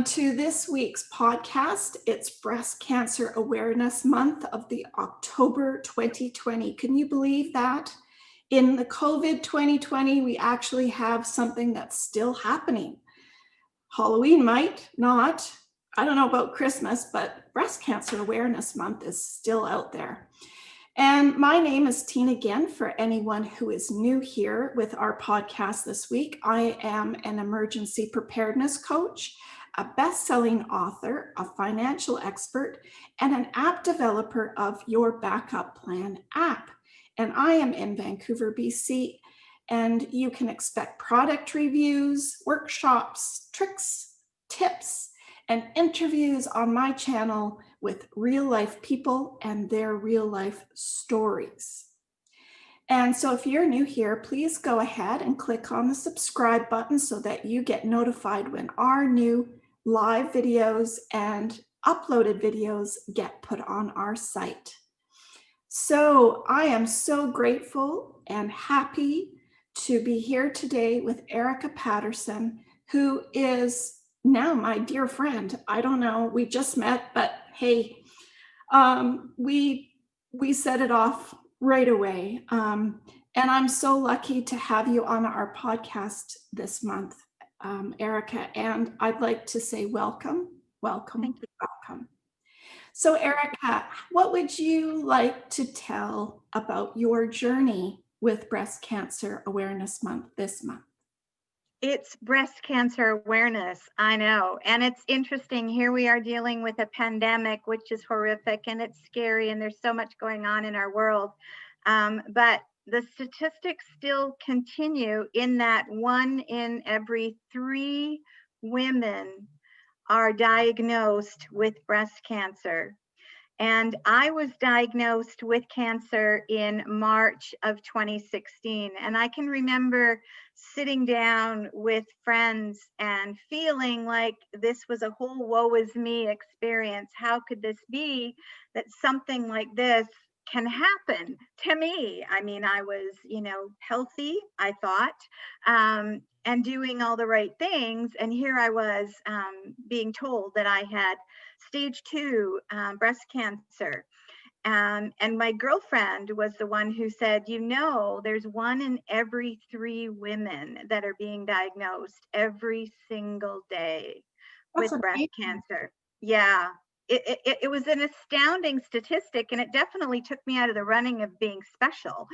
to this week's podcast. It's Breast Cancer Awareness Month of the October 2020. Can you believe that? In the COVID 2020, we actually have something that's still happening. Halloween might not. I don't know about Christmas, but Breast Cancer Awareness Month is still out there. And my name is Tina again. For anyone who is new here with our podcast this week, I am an emergency preparedness coach, a best-selling author, a financial expert, and an app developer of Your Backup Plan app. And I am in Vancouver, BC, and you can expect product reviews, workshops, tricks, tips, and interviews on my channel with real life people and their real life stories. And so if you're new here, please go ahead and click on the subscribe button so that you get notified when our new live videos and uploaded videos get put on our site. So I am so grateful and happy to be here today with Erica Patterson, who is now my dear friend. I don't know, we just met, but hey, we set it off right away. And I'm so lucky to have you on our podcast this month, Erica. And I'd like to say welcome. So Erica, what would you like to tell about your journey with Breast Cancer Awareness Month this month? It's breast cancer awareness, I know. And it's interesting. Here we are dealing with a pandemic, which is horrific and it's scary and there's so much going on in our world. But the statistics still continue in that 1 in every 3 women are diagnosed with breast cancer. And I was diagnosed with cancer in March of 2016. And I can remember sitting down with friends and feeling like this was a whole woe is me experience. How could this be that something like this can happen to me? I mean, I was, healthy, I thought, and doing all the right things. And here I was being told that I had stage 2 breast cancer. And my girlfriend was the one who said, there's 1 in every 3 women that are being diagnosed every single day with breast cancer. Yeah, it was an astounding statistic, and it definitely took me out of the running of being special.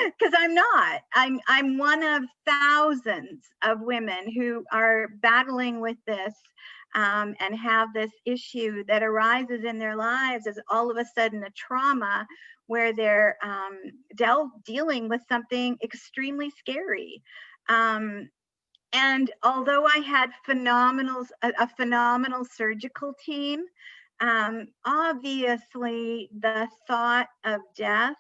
Because I'm not. I'm one of thousands of women who are battling with this and have this issue that arises in their lives as all of a sudden a trauma where they're dealing with something extremely scary. And although I had a phenomenal surgical team, obviously the thought of death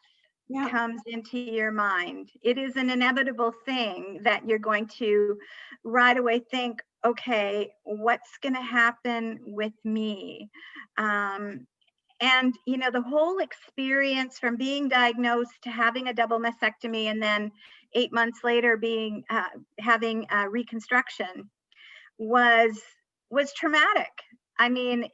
comes into your mind. It is an inevitable thing that you're going to right away think, okay, what's going to happen with me? And, the whole experience from being diagnosed to having a double mastectomy and then 8 months later having reconstruction was traumatic. I mean,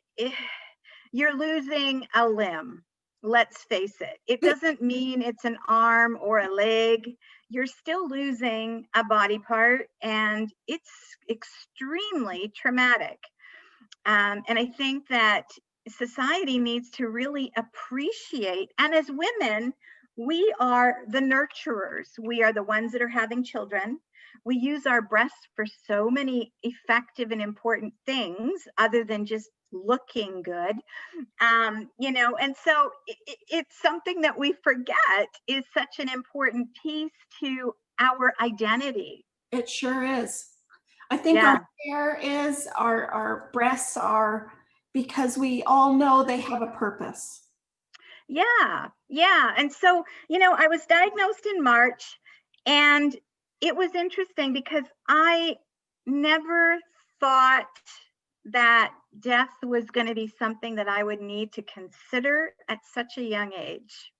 you're losing a limb. Let's face it. It doesn't mean it's an arm or a leg. You're still losing a body part, and it's extremely traumatic. And I think that society needs to really appreciate, and as women, we are the nurturers. We are the ones that are having children. We use our breasts for so many effective and important things other than just looking good, and so it's something that we forget is such an important piece to our identity. It sure is. I think our hair is, our breasts are, because we all know they have a purpose. Yeah. And so, I was diagnosed in March, and it was interesting because I never thought that death was going to be something that I would need to consider at such a young age.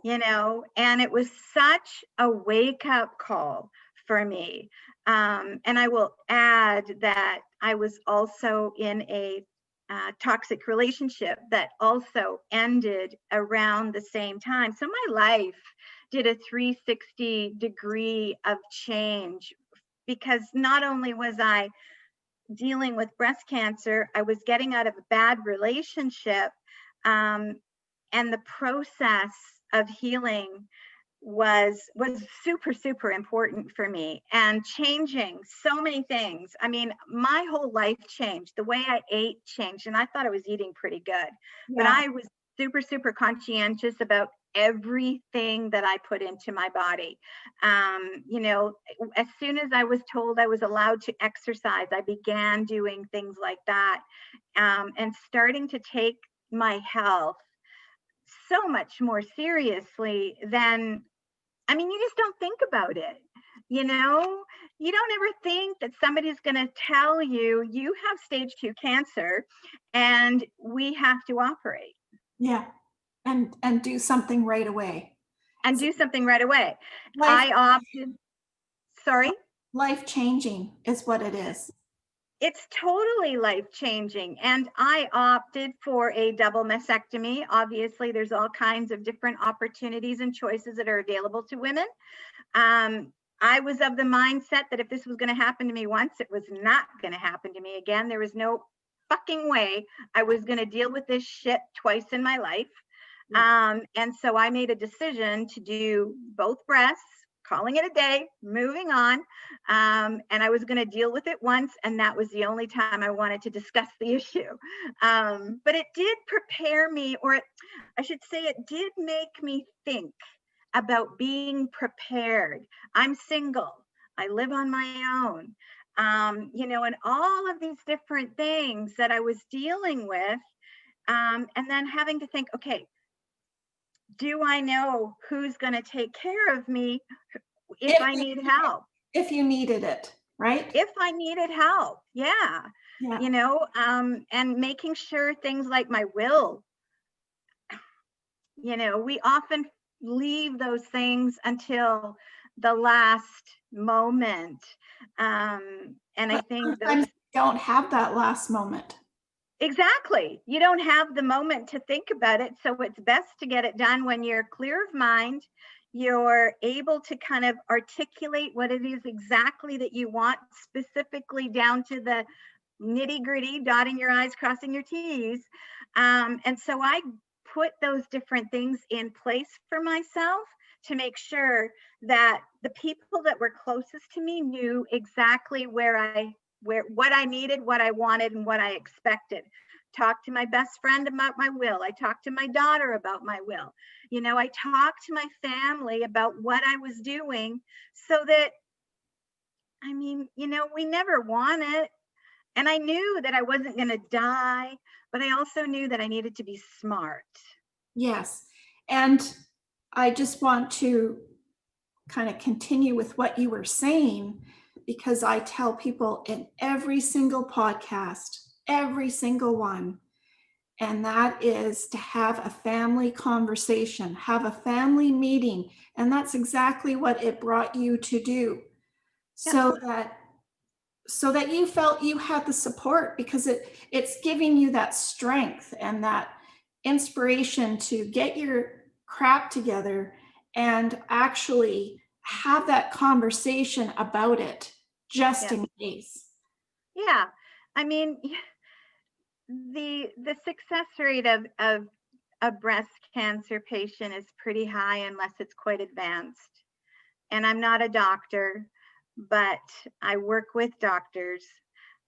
And it was such a wake-up call for me. And I will add that I was also in a toxic relationship that also ended around the same time. So my life did a 360 degree of change, because not only was I dealing with breast cancer, I was getting out of a bad relationship. Um, and the process of healing was super important for me, and changing so many things. I mean, my whole life changed. The way I ate changed, and I thought I was eating pretty good, but Yeah. I was super conscientious about everything that I put into my body. You know, as soon as I was told I was allowed to exercise, I began doing things like that, and starting to take my health so much more seriously than, I mean, you just don't think about it. You know, you don't ever think that somebody's going to tell you you have stage 2 cancer and we have to operate Yeah. And do something right away. and do something right away. Life I opted, sorry, life changing is what it is. it's totally life changing. And I opted for a double mastectomy. Obviously, there's all kinds of different opportunities and choices that are available to women. I was of the mindset that if this was going to happen to me once, it was not going to happen to me again. There was no fucking way I was going to deal with this shit twice in my life. Yeah. And so I made a decision to do both breasts, calling it a day, moving on. And I was going to deal with it once, and that was the only time I wanted to discuss the issue. But it did prepare me, or I should say, it did make me think about being prepared. I'm single. I live on my own. You know, and all of these different things that I was dealing with. And then having to think, okay, do I know who's going to take care of me if If I need help? if you needed it, right? If I needed help, yeah. Yeah. You know, and making sure things like my will, you know, we often leave those things until the last moment. And I But think those, sometimes you don't have that last moment. exactly, you don't have the moment to think about it. So it's best to get it done when you're clear of mind. You're able to kind of articulate what it is exactly that you want, specifically down to the nitty gritty, dotting your I's, crossing your T's. And so I put those different things in place for myself to make sure that the people that were closest to me knew exactly what I needed, what I wanted, and what I expected. Talked to my best friend about my will. I talked to my daughter about my will. You know, I talked to my family about what I was doing, so that, I mean, you know, we never want it. And I knew that I wasn't going to die, but I also knew that I needed to be smart. Yes. And I just want to kind of continue with what you were saying, because I tell people in every single podcast, every single one, and that is to have a family conversation, have a family meeting. And that's exactly what it brought you to do. Yeah. So that you felt you had the support, because it's giving you that strength and that inspiration to get your crap together and actually have that conversation about it, just Yeah. in case. Yeah. I mean, the success rate of a breast cancer patient is pretty high unless it's quite advanced. And I'm not a doctor, but I work with doctors.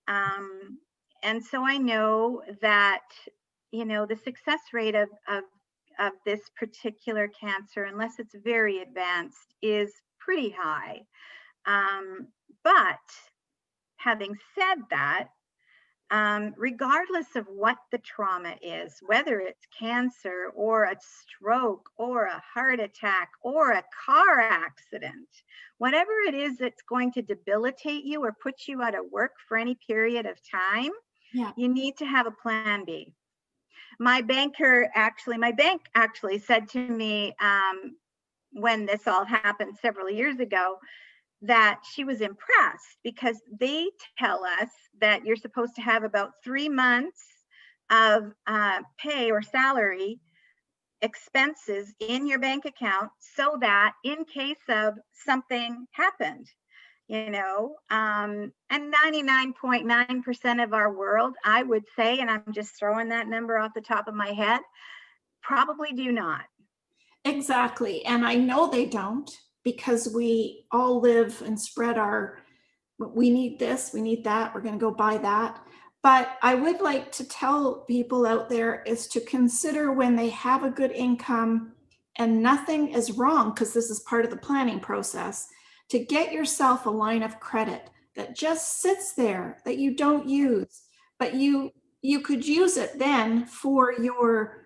Um, and so I know that, you know, the success rate of this particular cancer, unless it's very advanced, is pretty high. Um, but having said that, regardless of what the trauma is, whether it's cancer or a stroke or a heart attack or a car accident, whatever it is that's going to debilitate you or put you out of work for any period of time, Yeah. you need to have a plan B. My bank actually said to me, when this all happened several years ago, that she was impressed because they tell us that you're supposed to have about 3 months of pay or salary expenses in your bank account so that in case of something happened, and 99.9% of our world, I would say, and I'm just throwing that number off the top of my head, probably do not. Exactly. And I know they don't, because we all live and spread we need this, we need that, we're going to go buy that. But I would like to tell people out there is to consider when they have a good income and nothing is wrong, because this is part of the planning process, to get yourself a line of credit that just sits there that you don't use, but you could use it then for your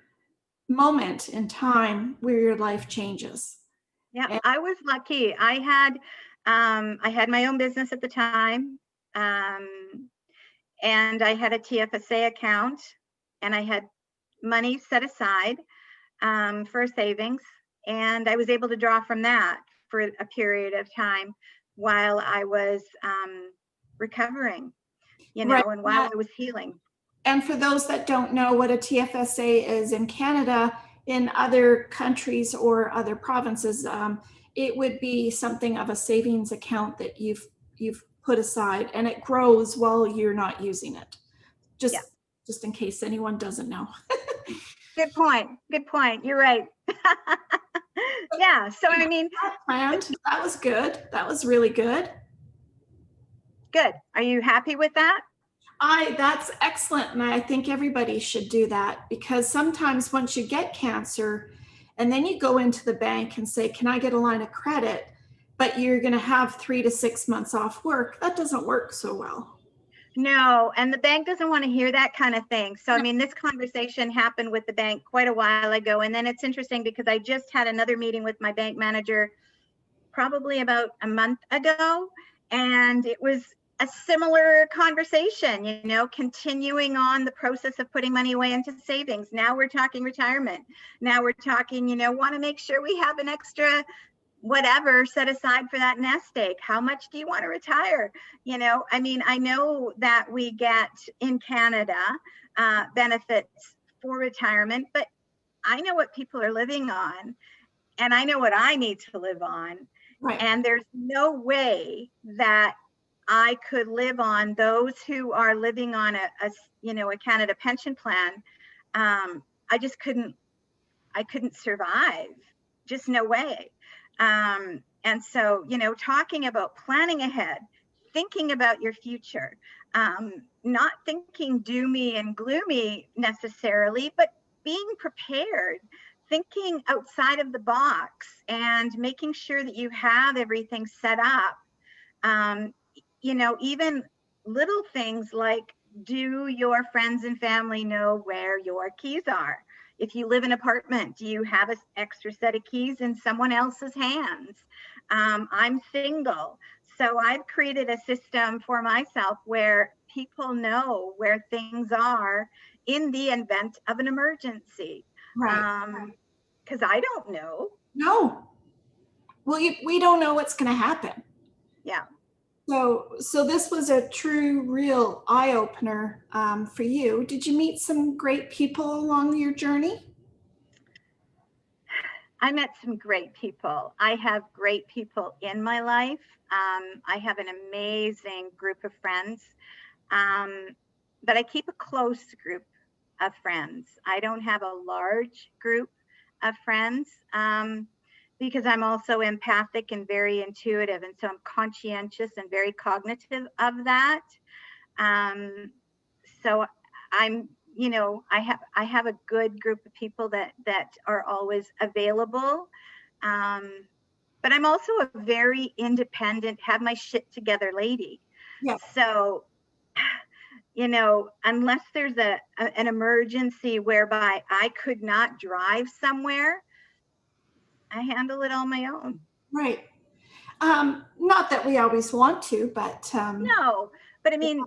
moment in time where your life changes. Yeah, And I was lucky. I had my own business at the time, and I had a TFSA account, and I had money set aside for a savings, and I was able to draw from that for a period of time while I was recovering, right. and while I was healing. And for those that don't know what a TFSA is in Canada, in other countries or other provinces, it would be something of a savings account that you've put aside, and it grows while you're not using it. Yeah. Just in case anyone doesn't know. Good point. Good point. You're right. Yeah. So, I mean, Planned. That was good. That was really good. good. Are you happy with that? That's excellent. And I think everybody should do that, because sometimes once you get cancer and then you go into the bank and say, can I get a line of credit? But you're going to have 3 to 6 months off work. That doesn't work so well. No, and the bank doesn't want to hear that kind of thing. So, I mean, this conversation happened with the bank quite a while ago. And then it's interesting because I just had another meeting with my bank manager probably about a month ago. And it was a similar conversation, continuing on the process of putting money away into savings. Now we're talking retirement. Now we're talking, want to make sure we have an extra whatever set aside for that nest egg. How much do you want to retire? I mean, I know that we get in Canada benefits for retirement, but I know what people are living on, and I know what I need to live on. Right. And there's no way that I could live on those who are living on a Canada pension plan. I just couldn't survive. Just no way. And so, talking about planning ahead, thinking about your future, not thinking doomy and gloomy necessarily, but being prepared, thinking outside of the box and making sure that you have everything set up. Even little things like, do your friends and family know where your keys are? If you live in an apartment, do you have an extra set of keys in someone else's hands? I'm single, so I've created a system for myself where people know where things are in the event of an emergency. Right. Because I don't know. No. Well, we don't know what's going to happen. Yeah. So this was a true, real eye opener for you. Did you meet some great people along your journey? I met some great people. I have great people in my life. I have an amazing group of friends, but I keep a close group of friends. I don't have a large group of friends because I'm also empathic and very intuitive. And so I'm conscientious and very cognitive of that. So I'm, I have a good group of people that are always available. But I'm also a very independent, have my shit together lady. Yeah. So, unless there's an emergency whereby I could not drive somewhere, I handle it on my own. Right. Not that we always want to, but no, but I mean,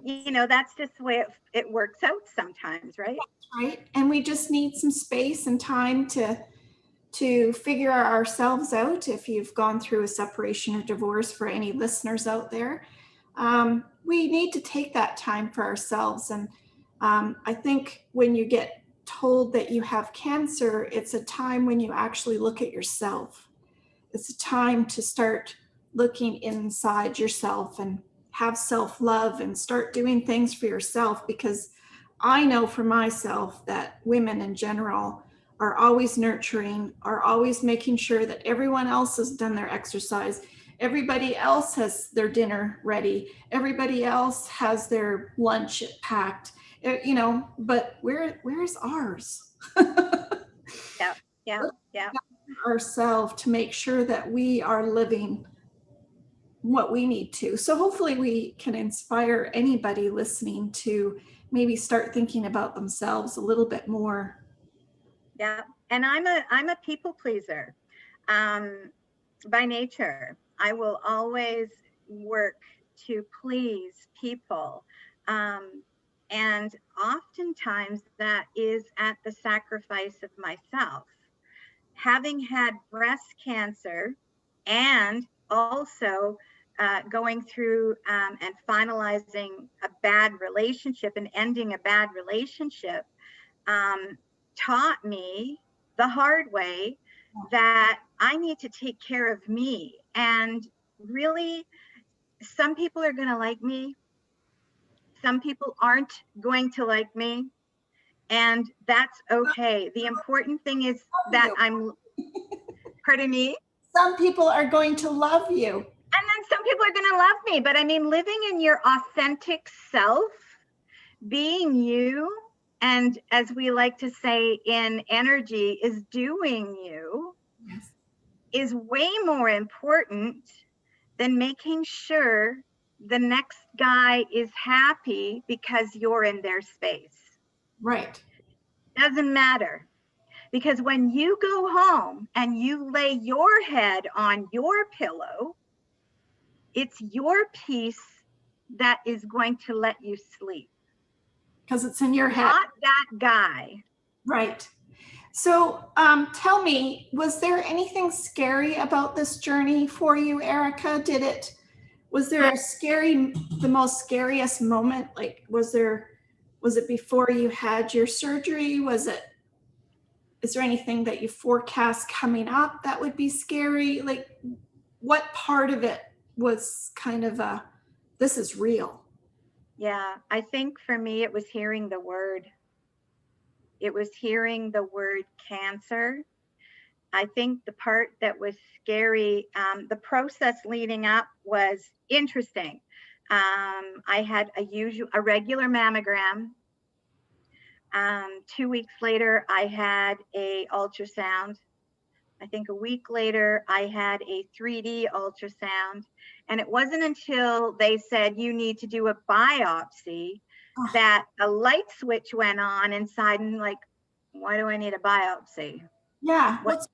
that's just the way it works out sometimes, right? right. And we just need some space and time to to figure ourselves out. If you've gone through a separation or divorce, for any listeners out there, we need to take that time for ourselves. And I think when you get told that you have cancer, it's a time when you actually look at yourself. It's a time to start looking inside yourself and have self-love and start doing things for yourself, because I know for myself that women in general are always nurturing, are always making sure that everyone else has done their exercise, everybody else has their dinner ready, everybody else has their lunch packed, but where's ours? Yeah, yeah, yeah. Ourselves to make sure that we are living what we need to. So hopefully we can inspire anybody listening to maybe start thinking about themselves a little bit more. Yeah. And I'm a people pleaser. By nature. I will always work to please people. Um, and oftentimes that is at the sacrifice of myself. Having had breast cancer and also going through and finalizing a bad relationship and ending a bad relationship, um, taught me the hard way that I need to take care of me. And really, some people are going to like me, some people aren't going to like me, and that's okay. The important thing is that pardon me? Some people are going to love you. And then some people are going to love me. But I mean, living in your authentic self, being you, and as we like to say in energy, is doing you, Yes. is way more important than making sure the next guy is happy because you're in their space. Right. Doesn't matter. Because when you go home and you lay your head on your pillow, it's your peace that is going to let you sleep. Because it's in your head. Not that guy. Right. So tell me, was there anything scary about this journey for you, Erica? Was there the most scariest moment? Like, was it before you had your surgery? Is there anything that you forecast coming up that would be scary? Like, what part of it was kind of this is real? Yeah, I think for me, it was hearing the word. It was hearing the word cancer. I think the part that was scary, the process leading up was interesting. I had a regular mammogram. 2 weeks later, I had a ultrasound. I think a week later, I had a 3D ultrasound. And it wasn't until they said you need to do a biopsy Oh, that a light switch went on inside, and like, why do I need a biopsy? yeah. What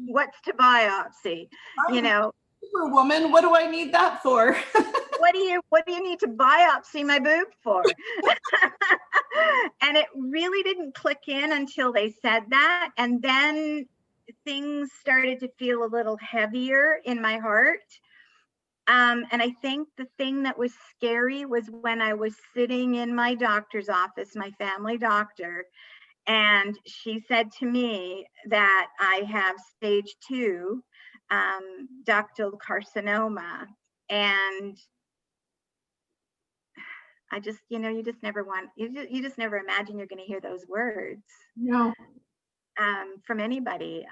what's to biopsy? You I'm a know, superwoman. What do I need that for? what do you need to biopsy my boob for? And it really didn't click in until they said that. And then things started to feel a little heavier in my heart. And I think the thing that was scary was when I was sitting in my doctor's office, my family doctor, and she said to me that I have stage 2 ductal carcinoma. And I just, you just never you just never imagine you're going to hear those words No. from anybody.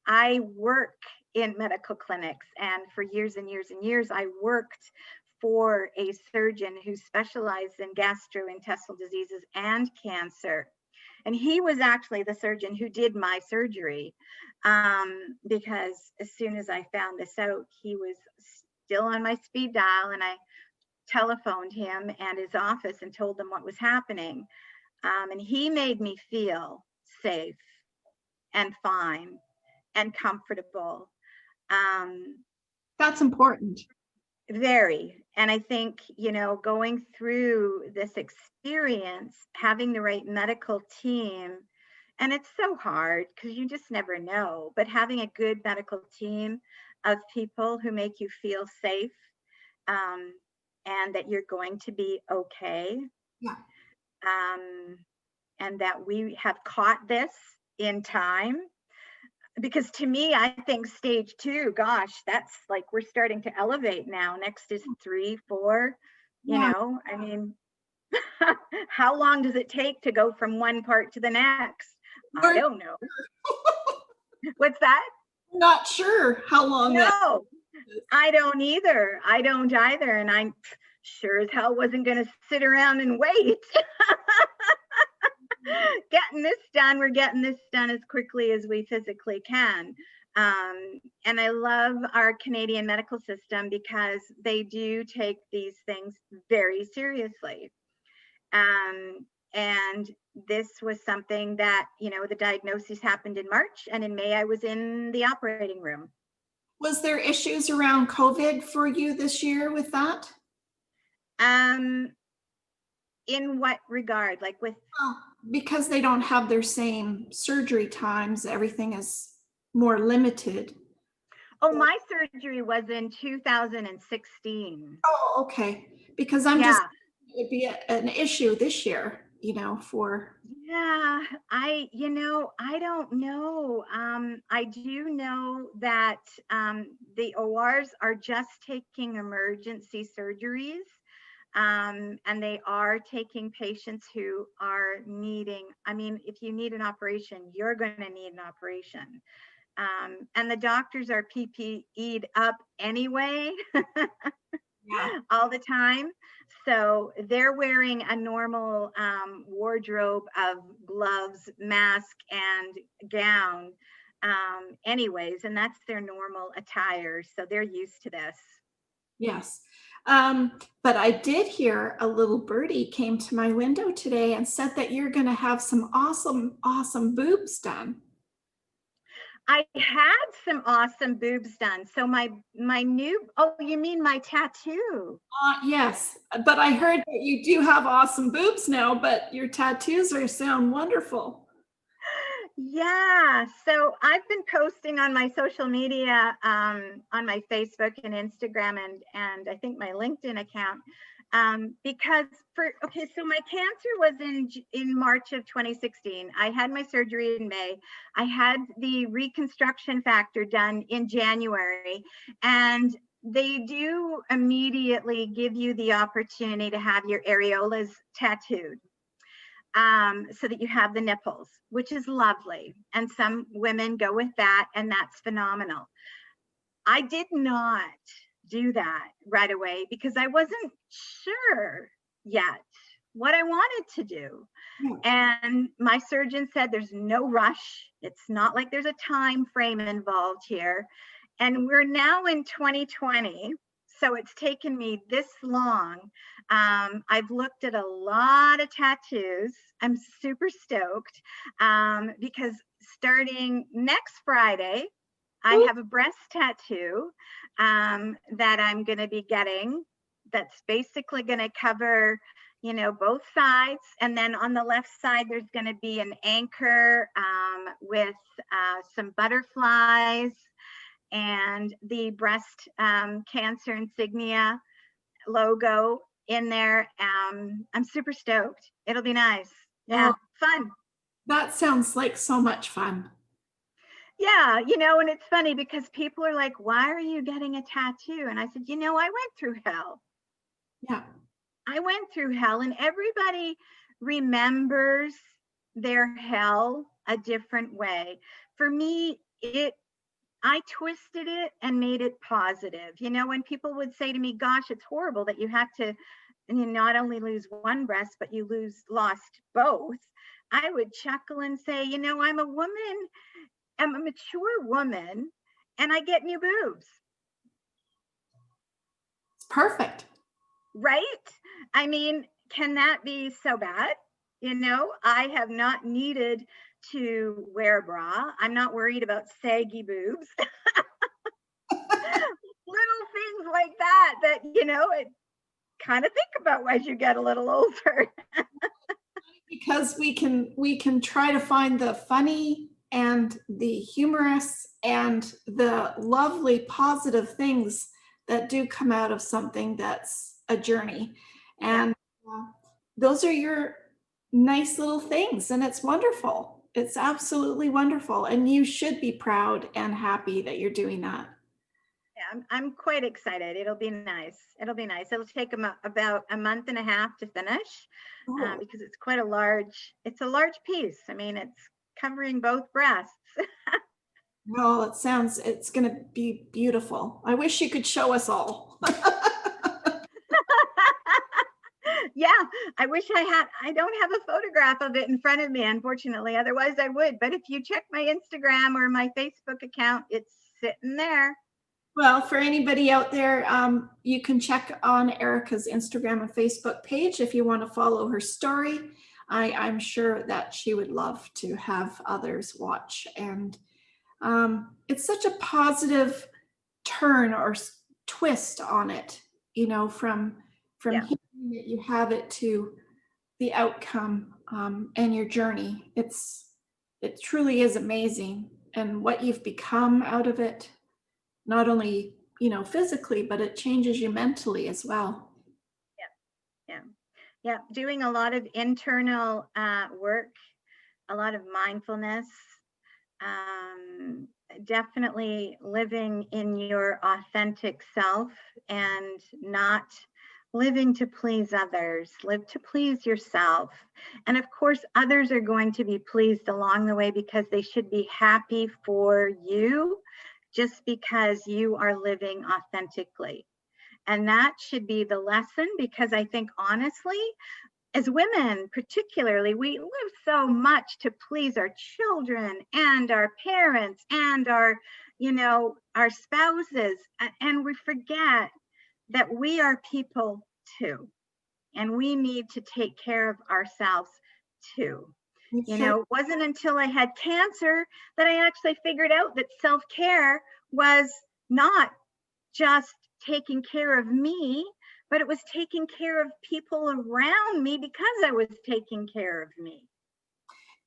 I work in medical clinics, and for years and years and years, I worked for a surgeon who specialized in gastrointestinal diseases and cancer. And he was actually the surgeon who did my surgery, because as soon as I found this out, he was still on my speed dial, and I telephoned him and his office and told them what was happening. And he made me feel safe and fine and comfortable. That's important. Very. And I think, going through this experience, having the right medical team And it's so hard because you just never know. But having a good medical team of people who make you feel safe, um, and that you're going to be okay, Yeah. um, and that we have caught this in time. Because to me, I think stage two, gosh, that's like we're starting to elevate now. Next is 3, 4. Yeah. I mean, how long does it take to go from one part to the next? I We're don't know. What's that? not sure how long that No, is. I don't either. I don't either. And I sure as hell wasn't going to sit around and wait. Getting this done, we're getting this done as quickly as we physically can. And I love our Canadian medical system because they do take these things very seriously. And this was something that, the diagnosis happened in March, and in May I was in the operating room. Was there issues around COVID for you this year with that? Um, in what regard? Like with, Well, because they don't have their same surgery times, everything is more limited. oh, my surgery was in 2016. Oh, okay. Because I'm just, Yeah. it would be an issue this year, for. Yeah, I don't know. I do know that the ORs are just taking emergency surgeries, and they are taking patients who are needing, I mean, if you need an operation, you're going to need an operation. And the doctors are PPE'd up anyway. Yeah. All the time. So they're wearing a normal wardrobe of gloves, mask, and gown, anyways, and that's their normal attire. So they're used to this. Yes. But I did hear a little birdie came to my window today and said that you're going to have some awesome, awesome boobs done. I had some awesome boobs done. So my new, oh, you mean my tattoo? Yes, but I heard that you do have awesome boobs now, but your tattoos sound wonderful. Yeah, so I've been posting on my social media, on my Facebook and Instagram, and I think my LinkedIn account, because so my cancer was in March of 2016. I had my surgery in May. I had the reconstruction factor done in January, and they do immediately give you the opportunity to have your areolas tattooed, so that you have the nipples, which is lovely. And some women go with that, and that's phenomenal. I did not do that right away because I wasn't sure yet what I wanted to do. Yeah. And my surgeon said there's no rush. It's not like there's a time frame involved here. And we're now in 2020. So it's taken me this long. I've looked at a lot of tattoos. I'm super stoked, because starting next Friday, I have a breast tattoo, that I'm going to be getting, that's basically going to cover, both sides. And then on the left side, there's going to be an anchor, with some butterflies and the breast cancer insignia logo in there. I'm super stoked. It'll be nice. Oh, Yeah, fun. that sounds like so much fun. Yeah, and it's funny because people are like, why are you getting a tattoo? And I said, I went through hell. Yeah. I went through hell, and everybody remembers their hell a different way. For me, I twisted it and made it positive. When people would say to me, gosh, it's horrible that you had to, and you not only lose one breast, but you lost both, I would chuckle and say, I'm a woman, I'm a mature woman, and I get new boobs. It's perfect. Right? I mean, can that be so bad? I have not needed to wear a bra. I'm not worried about saggy boobs. Little things like that, it kind of think about as you get a little older. because we can try to find the funny and the humorous and the lovely positive things that do come out of something that's a journey. Yeah. And those are your nice little things, and it's wonderful. It's absolutely wonderful, and you should be proud and happy that you're doing that. Yeah, I'm quite excited. It'll be nice. It'll be nice. It'll take about a month and a half to finish Oh, because it's a large piece. I mean, it's covering both breasts. well, it's going to be beautiful. I wish you could show us all. Yeah, I don't have a photograph of it in front of me, unfortunately. Otherwise, I would. But if you check my Instagram or my Facebook account, it's sitting there. Well, for anybody out there, you can check on Erica's Instagram and Facebook page if you want to follow her story. I'm sure that she would love to have others watch. And it's such a positive turn or twist on it, from Yeah. hearing that you have it to the outcome, and your journey. It truly is amazing, and what you've become out of it, not only physically, but it changes you mentally as well. Yeah. Yeah. Doing a lot of internal work, a lot of mindfulness, um, definitely living in your authentic self and not living to please others. Live to please yourself. And of course, others are going to be pleased along the way because they should be happy for you just because you are living authentically. And that should be the lesson, because I think honestly, as women particularly, we live so much to please our children and our parents and our spouses, and we forget that we are people too, and we need to take care of ourselves too. You sure? It wasn't until I had cancer that I actually figured out that self-care was not just taking care of me, but it was taking care of people around me because I was taking care of me.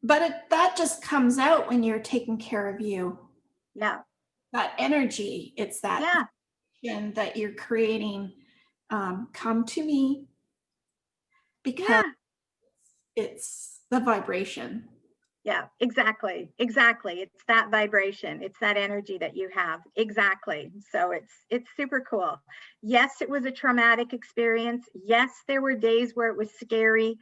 But that just comes out when you're taking care of you. Yeah. That energy, it's that Yeah. vibration that you're creating. Come to me, because Yeah. it's the vibration. Yeah, exactly. Exactly. It's that vibration. It's that energy that you have. Exactly. So it's super cool. Yes, it was a traumatic experience. Yes, there were days where it was scary.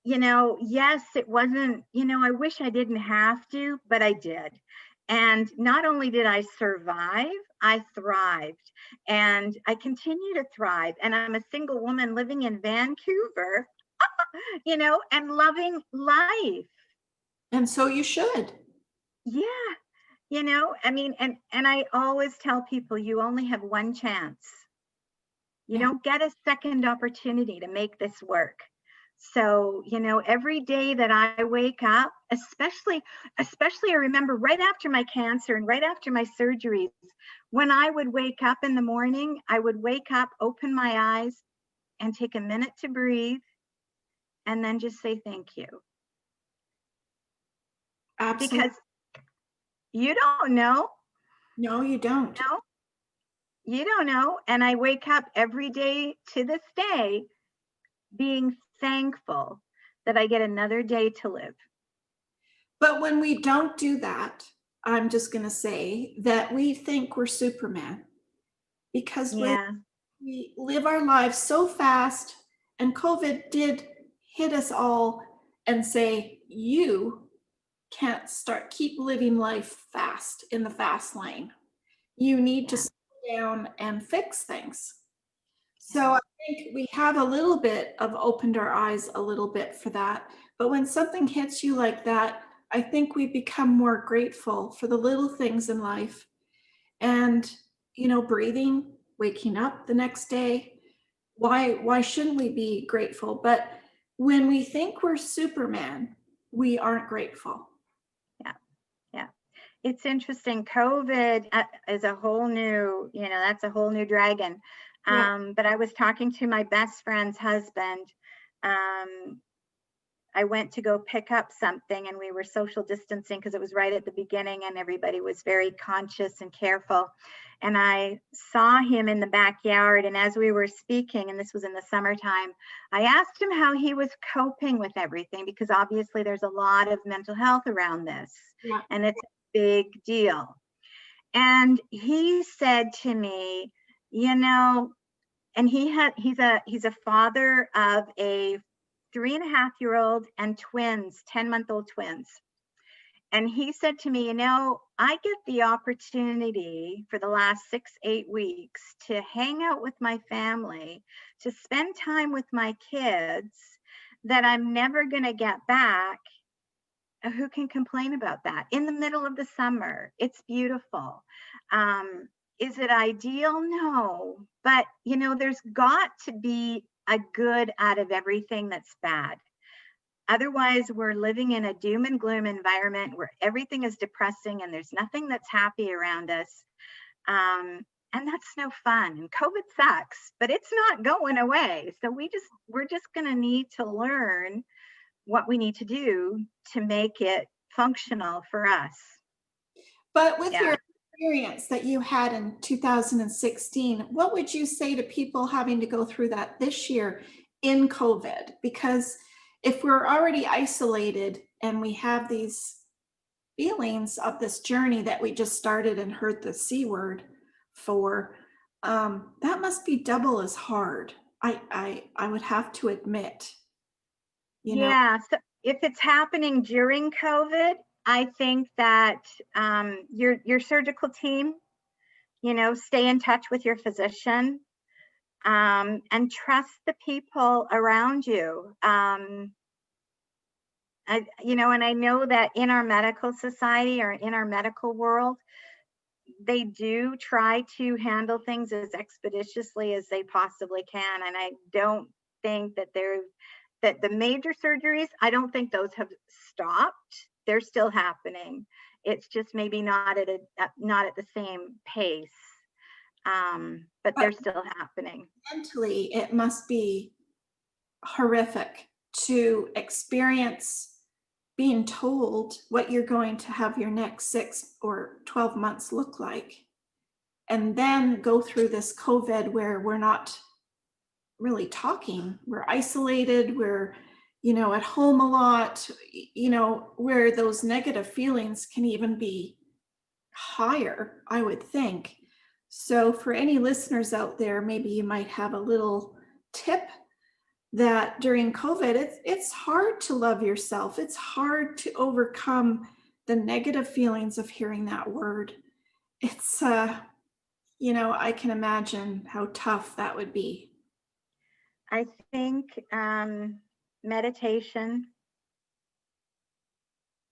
Yes, it wasn't, I wish I didn't have to, but I did. And not only did I survive, I thrived, and I continue to thrive. And I'm a single woman living in Vancouver, and loving life. And so you should. Yeah. I mean, and I always tell people, you only have one chance. You Yeah. don't get a second opportunity to make this work. So, every day that I wake up, especially I remember right after my cancer and right after my surgeries, when I would wake up in the morning, I would wake up, open my eyes, and take a minute to breathe, and then just say thank you. Absolutely. Because you don't know, No, you don't. no, you don't know. And I wake up every day to this day being thankful that I get another day to live. But when we don't do that, I'm just going to say that we think we're Superman, because Yeah. we live our lives so fast, and COVID did hit us all and say, you can't keep living life fast in the fast lane. You need to Yeah. slow down and fix things. So Yeah. I think we have a little bit of opened our eyes a little bit for that. But when something hits you like that, I think we become more grateful for the little things in life. And, breathing, waking up the next day. Why shouldn't we be grateful? But when we think we're Superman, we aren't grateful. Yeah. Yeah. It's interesting. COVID is a whole new, that's a whole new dragon. Yeah. But I was talking to my best friend's husband, um, I went to go pick up something, and we were social distancing because it was right at the beginning and everybody was very conscious and careful. And I saw him in the backyard. And as we were speaking, and this was in the summertime, I asked him how he was coping with everything, because obviously there's a lot of mental health around this, Yeah. and it's a big deal. And he said to me, you know, and he's a father of a 3.5-year-old and twins, 10-month-old twins. And he said to me, you know, I get the opportunity for the last 6-8 weeks to hang out with my family, to spend time with my kids that I'm never going to get back. Who can complain about that in the middle of the summer? It's beautiful. Is it ideal? No, but you know, there's got to be a good out of everything that's bad. Otherwise, we're living in a doom and gloom environment where everything is depressing and there's nothing that's happy around us. And that's no fun. And COVID sucks, but it's not going away. So we're just going to need to learn what we need to do to make it functional for us. But with Yeah. your experience that you had in 2016, what would you say to people having to go through that this year in COVID? Because if we're already isolated and we have these feelings of this journey that we just started and heard the C word for, that must be double as hard. I would have to admit, you know. Yeah. So if it's happening during COVID, I think that your surgical team, you know, stay in touch with your physician, and trust the people around you. You know, and I know that in our medical society or in our medical world, they do try to handle things as expeditiously as they possibly can. And I don't think that that the major surgeries, I don't think those have stopped. They're still happening. It's just maybe not at the same pace, but they're still happening. Mentally, it must be horrific to experience being told what you're going to have your next 6 or 12 months look like, and then go through this COVID where we're not really talking, we're isolated, we're, you know, at home a lot, you know, where those negative feelings can even be higher, I would think. So for any listeners out there, maybe you might have a little tip that during COVID, it's hard to love yourself. It's hard to overcome the negative feelings of hearing that word. It's, you know, I can imagine how tough that would be. I think meditation,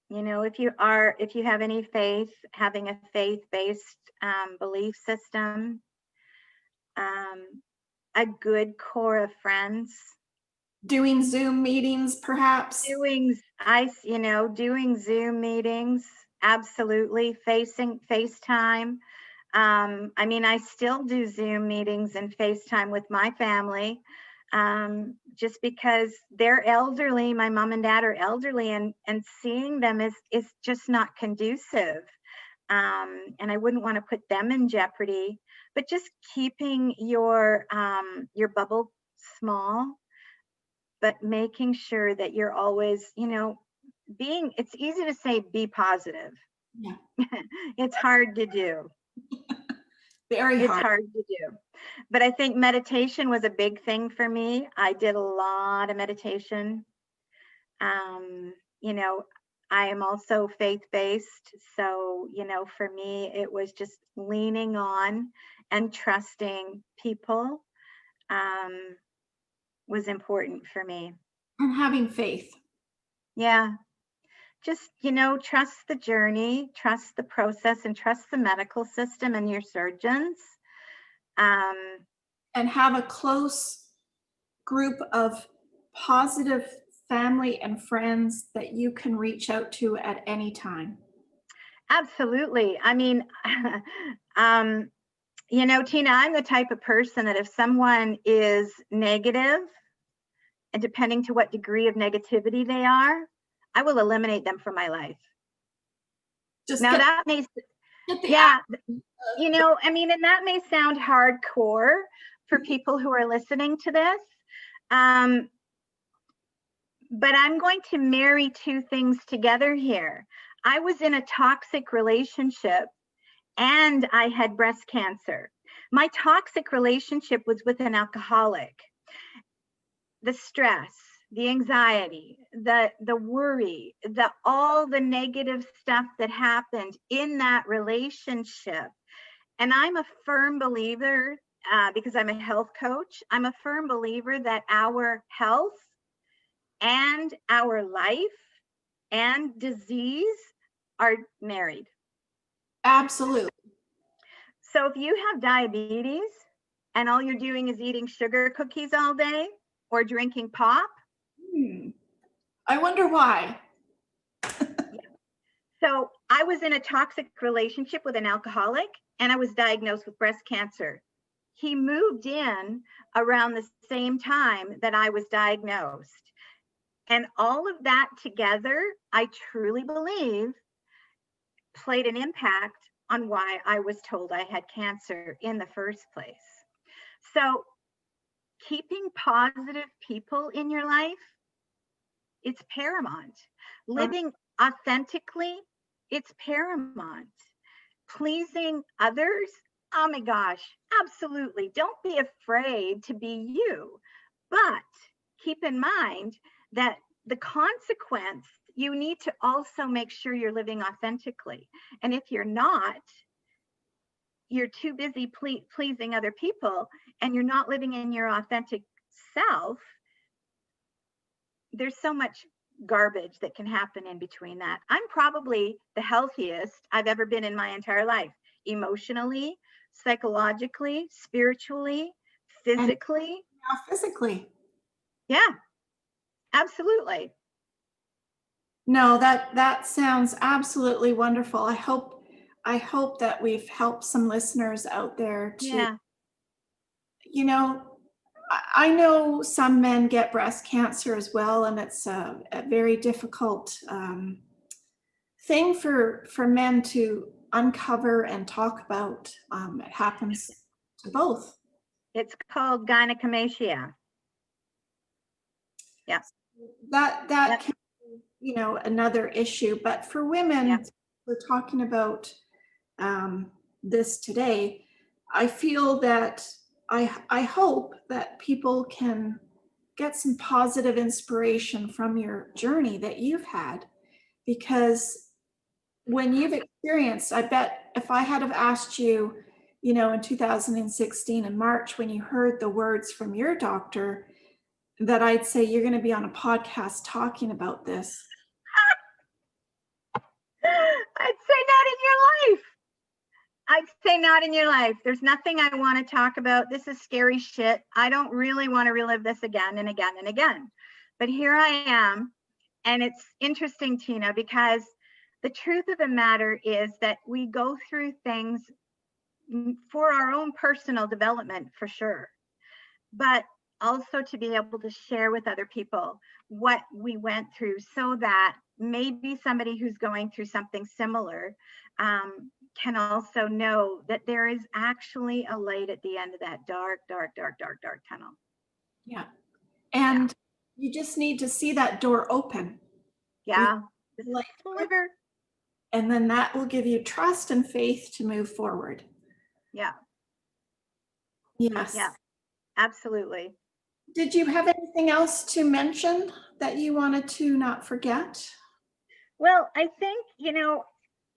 you know, if you have any faith, having a faith-based belief system, a good core of friends, Doing Zoom meetings, perhaps. doing Zoom meetings, absolutely. FaceTime. I mean, I still do Zoom meetings and FaceTime with my family, just because they're elderly. My mom and dad are elderly, and seeing them is just not conducive. And I wouldn't want to put them in jeopardy. But just keeping your bubble small, but making sure that you're always, you know, it's easy to say be positive. Yeah. It's hard to do. Very It's hard. hard to do. But I think meditation was a big thing for me. I did a lot of meditation. You know, I am also faith-based. So, you know, for me, it was just leaning on and trusting people, was important for me. And having faith. Yeah. Just, you know, trust the journey, trust the process, and trust the medical system and your surgeons. And have a close group of positive family and friends that you can reach out to at any time. Absolutely. I mean, you know, Tina, I'm the type of person that if someone is negative, and depending to what degree of negativity they are, I will eliminate them from my life. Just Now get, that may, get the yeah, you know, I mean, and that may sound hardcore for people who are listening to this. But I'm going to marry two things together here. I was in a toxic relationship and I had breast cancer. My toxic relationship was with an alcoholic. The stress, the anxiety, the worry, all the negative stuff that happened in that relationship. And I'm a firm believer, because I'm a health coach, I'm a firm believer that our health and our life and disease are married. absolutely. So if you have diabetes and all you're doing is eating sugar cookies all day or drinking pop. I wonder why. So I was in a toxic relationship with an alcoholic and I was diagnosed with breast cancer. He moved in around the same time that I was diagnosed. And all of that together, I truly believe, played an impact on why I was told I had cancer in the first place. So keeping positive people in your life, it's paramount. Living authentically, it's paramount. Pleasing others, oh my gosh, absolutely. Don't be afraid to be you. But keep in mind that the consequence, you need to also make sure you're living authentically. And if you're not, you're too busy pleasing other people and you're not living in your authentic self, there's so much garbage that can happen in between that. I'm probably the healthiest I've ever been in my entire life, emotionally, psychologically, spiritually, physically. And now physically. Yeah, absolutely. No, that sounds absolutely wonderful. I hope that we've helped some listeners out there to, Yeah. you know, I know some men get breast cancer as well, and it's a very difficult thing for men to uncover and talk about. It happens to both. It's called gynecomastia. Yeah. That Yep. can be, you know, another issue. But for women, Yep. we're talking about this today. I feel that I hope that people can get some positive inspiration from your journey that you've had, because when you've experienced, I bet if I had have asked you, you know, in 2016 in March, when you heard the words from your doctor, that I'd say you're going to be on a podcast talking about this. I'd say not in your life. I'd say not in your life. There's nothing I want to talk about. This is scary shit. I don't really want to relive this again and again and again. But here I am. And it's interesting, Tina, because the truth of the matter is that we go through things for our own personal development, for sure, but also to be able to share with other people what we went through so that maybe somebody who's going through something similar can also know that there is actually a light at the end of that dark, dark, dark, dark, dark tunnel. Yeah. And you just need to see that door open. Yeah. Like, Sliver. and then that will give you trust and faith to move forward. Yeah. Yes. Yeah. Absolutely. Did you have anything else to mention that you wanted to not forget? Well, I think, you know,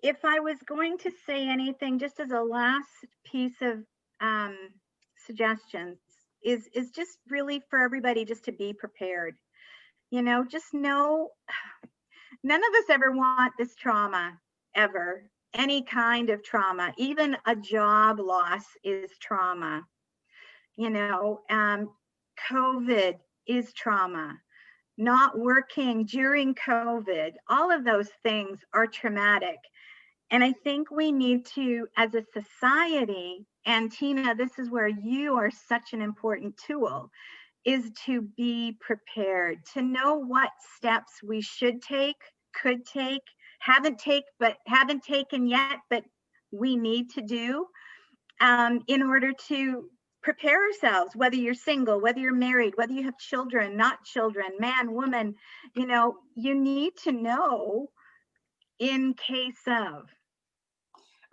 if I was going to say anything, just as a last piece of suggestions, is just really for everybody just to be prepared. You know, just know none of us ever want this trauma, ever. Any kind of trauma, even a job loss is trauma. You know, COVID is trauma. Not working during COVID, all of those things are traumatic. And I think we need to, as a society, and Tina, this is where you are such an important tool. is to be prepared, to know what steps we should take, could take, haven't taken yet, but we need to do in order to prepare ourselves, whether you're single, whether you're married, whether you have children, not children, man, woman, you need to know in case of.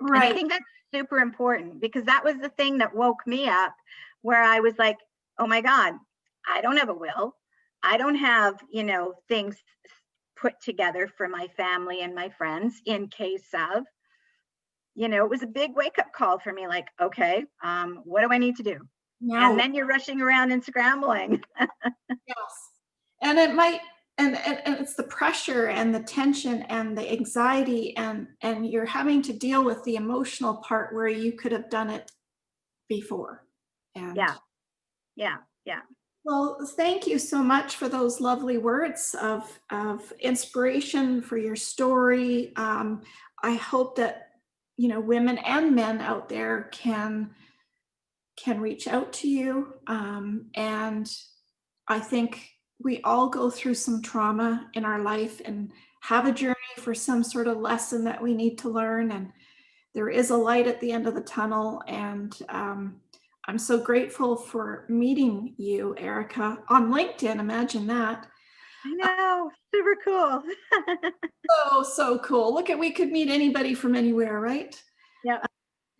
And I Right. think that's super important because that was the thing that woke me up where I was like, oh my God, I don't have a will. I don't have, things put together for my family and my friends in case of. It was a big wake up call for me, like, okay, what do I need to do? And Now, then you're rushing around and scrambling. yes. And it might, and it's the pressure and the tension and the anxiety, and you're having to deal with the emotional part where you could have done it before. And Yeah, yeah, yeah. well, thank you so much for those lovely words of inspiration for your story. I hope that, women and men out there can reach out to you. And I think we all go through some trauma in our life and have a journey for some sort of lesson that we need to learn. And there is a light at the end of the tunnel. And I'm so grateful for meeting you, Erica, on LinkedIn. Imagine that. I know, super cool. So cool. Look at, we could meet anybody from anywhere, right? Yeah.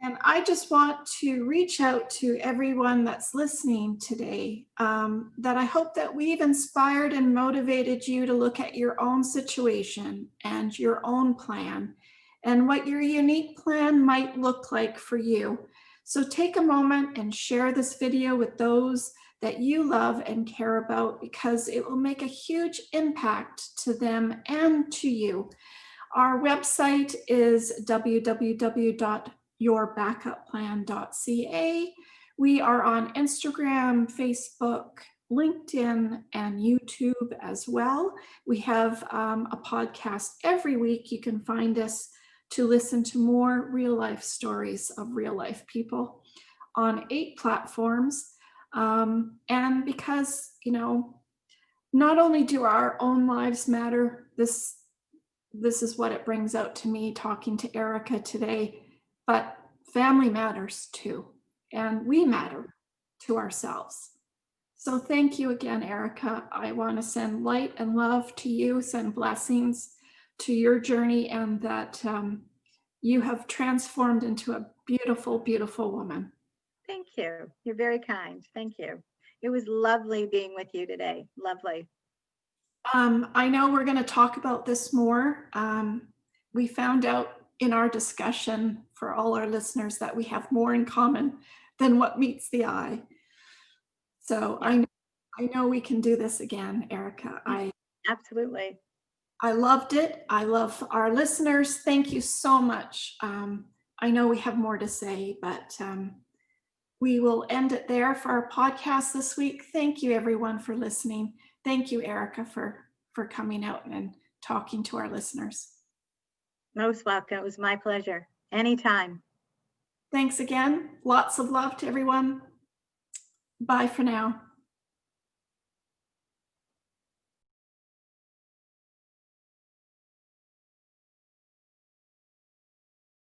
And I just want to reach out to everyone that's listening today, that I hope that we've inspired and motivated you to look at your own situation and your own plan and what your unique plan might look like for you. So take a moment and share this video with those that you love and care about, because it will make a huge impact to them and to you. Our website is www.yourbackupPlan.ca. We are on Instagram, Facebook, LinkedIn, and YouTube as well. We have a podcast every week. You can find us to listen to more real life stories of real life people on 8 platforms. And because, not only do our own lives matter, this is what it brings out to me talking to Erica today, but family matters too, and we matter to ourselves. So thank you again, Erica. I want to send light and love to you, send blessings to your journey, and that you have transformed into a beautiful, beautiful woman. Thank you. You're very kind. Thank you. It was lovely being with you today. Lovely. I know we're going to talk about this more. We found out in our discussion for all our listeners that we have more in common than what meets the eye. So Yeah, I know we can do this again, Erica. absolutely. I loved it. I love our listeners. Thank you so much. I know we have more to say, but we will end it there for our podcast this week. Thank you, everyone, for listening. Thank you, Erica, for coming out and talking to our listeners. Most welcome. It was my pleasure. Anytime. Thanks again. Lots of love to everyone. Bye for now.